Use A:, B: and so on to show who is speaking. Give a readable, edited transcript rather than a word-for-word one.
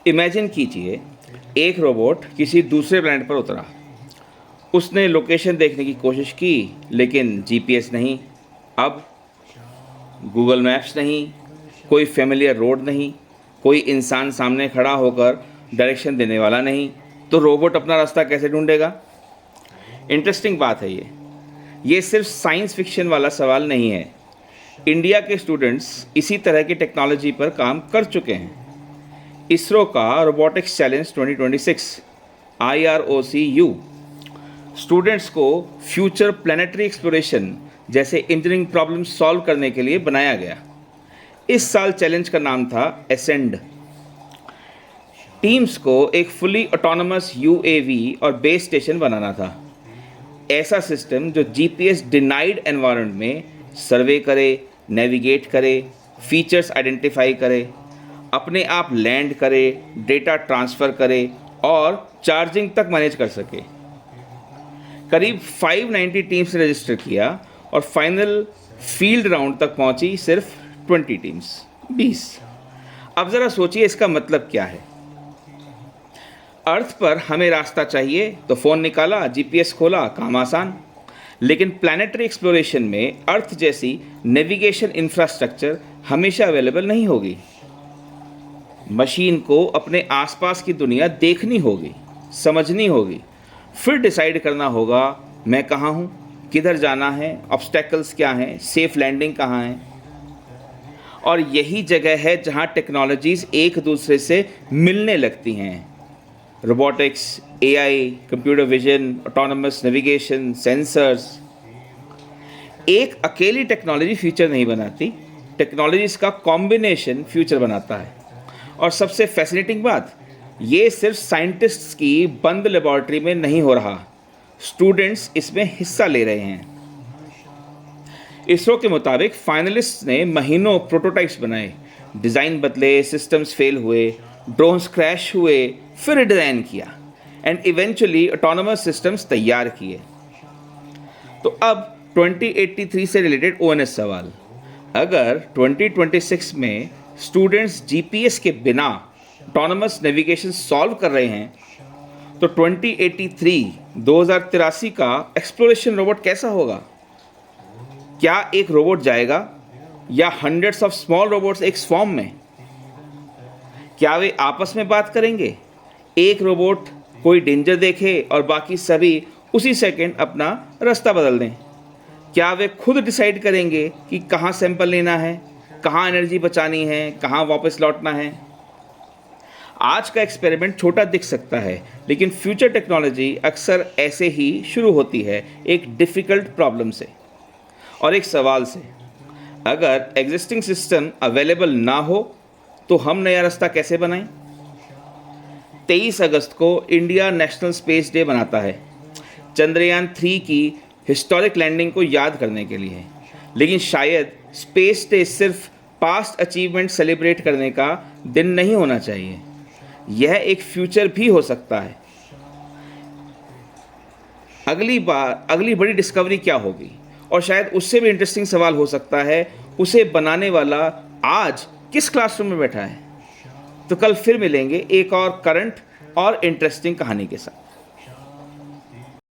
A: Imagine कीजिए, एक robot किसी दूसरे प्लैनेट पर उतरा। उसने लोकेशन देखने की कोशिश की, लेकिन जीपीएस नहीं। अब गूगल मैप्स नहीं, कोई फेमिलियर रोड नहीं, कोई इंसान सामने खड़ा होकर डायरेक्शन देने वाला नहीं, तो रोबोट अपना रास्ता कैसे ढूंढेगा? इंटरेस्टिंग बात है ये सिर्फ साइंस फिक्शन वाला सवाल नहीं है। इंडिया के स्टूडेंट्स इसी तरह की टेक्नोलॉजी पर काम कर चुके हैं। इसरो का रोबोटिक्स चैलेंज 2026 IROC-U स्टूडेंट्स को फ्यूचर प्लानिटरी एक्सप्लोरेशन जैसे इंजीनियरिंग प्रॉब्लम सॉल्व करने के लिए बनाया गया। इस साल चैलेंज का नाम था एसेंड। टीम्स को एक फुली ऑटोनमस UAV और बेस स्टेशन बनाना था। ऐसा सिस्टम जो जीपीएस डिनाइड एनवायरनमेंट में सर्वे करे, नेविगेट करे, फीचर्स आइडेंटिफाई करे, अपने आप लैंड करे, डेटा ट्रांसफ़र करे और चार्जिंग तक मैनेज कर सके। करीब 590 टीम्स ने रजिस्टर किया और फाइनल फील्ड राउंड तक पहुंची सिर्फ 20 टीम्स, 20। अब ज़रा सोचिए इसका मतलब क्या है। अर्थ पर हमें रास्ता चाहिए तो फ़ोन निकाला, जीपीएस खोला, काम आसान। लेकिन प्लानिटरी एक्सप्लोरेशन में अर्थ जैसी नेविगेशन इंफ्रास्ट्रक्चर हमेशा अवेलेबल नहीं होगी। मशीन को अपने आसपास की दुनिया देखनी होगी, समझनी होगी, फिर डिसाइड करना होगा मैं कहाँ हूँ, किधर जाना है, ऑब्स्टेकल्स क्या हैं, सेफ लैंडिंग कहाँ है। और यही जगह है जहाँ टेक्नोलॉजीज़ एक दूसरे से मिलने लगती हैं। Robotics, AI, computer vision, autonomous navigation, sensors. एक अकेली टेक्नोलॉजी फ्यूचर नहीं बनाती, टेक्नोलॉजीज़ का कॉम्बिनेशन फ्यूचर बनाता है। और सबसे फैसिनेटिंग बात, ये सिर्फ साइंटिस्ट्स की बंद लेबॉर्ट्री में नहीं हो रहा, स्टूडेंट्स इसमें हिस्सा ले रहे हैं। इसरो के मुताबिक फाइनलिस्ट्स ने महीनों प्रोटोटाइप्स बनाए, डिज़ाइन बदले, सिस्टम्स फेल हुए, ड्रोन्स क्रैश हुए, फिर डिज़ाइन किया एंड इवेंचुअली ऑटोनमस सिस्टम्स तैयार किए। तो अब 2083 से रिलेटेड ONS सवाल, अगर 2026 में स्टूडेंट्स जीपीएस के बिना ऑटोनमस नेविगेशन सॉल्व कर रहे हैं, तो 2083 का एक्सप्लोरेशन रोबोट कैसा होगा? क्या एक रोबोट जाएगा या हंड्रेड्स ऑफ स्मॉल रोबोट्स एक स्वॉर्म में? क्या वे आपस में बात करेंगे? एक रोबोट कोई डेंजर देखे और बाकी सभी उसी सेकंड अपना रास्ता बदल दें? क्या वे खुद डिसाइड करेंगे कि कहाँ सैंपल लेना है, कहाँ एनर्जी बचानी है, कहाँ वापस लौटना है? आज का एक्सपेरिमेंट छोटा दिख सकता है, लेकिन फ्यूचर टेक्नोलॉजी अक्सर ऐसे ही शुरू होती है, एक डिफ़िकल्ट प्रॉब्लम से और एक सवाल से। अगर एग्जिस्टिंग सिस्टम अवेलेबल ना हो तो हम नया रास्ता कैसे बनाएं? 23 अगस्त को इंडिया नेशनल स्पेस डे मनाता है, चंद्रयान 3 की हिस्टोरिक लैंडिंग को याद करने के लिए। लेकिन शायद स्पेस डे सिर्फ पास्ट अचीवमेंट सेलिब्रेट करने का दिन नहीं होना चाहिए, यह एक फ्यूचर भी हो सकता है। अगली बड़ी डिस्कवरी क्या होगी? और शायद उससे भी इंटरेस्टिंग सवाल हो सकता है, उसे बनाने वाला आज किस क्लासरूम में बैठा है? तो कल फिर मिलेंगे एक और करंट और इंटरेस्टिंग कहानी के साथ।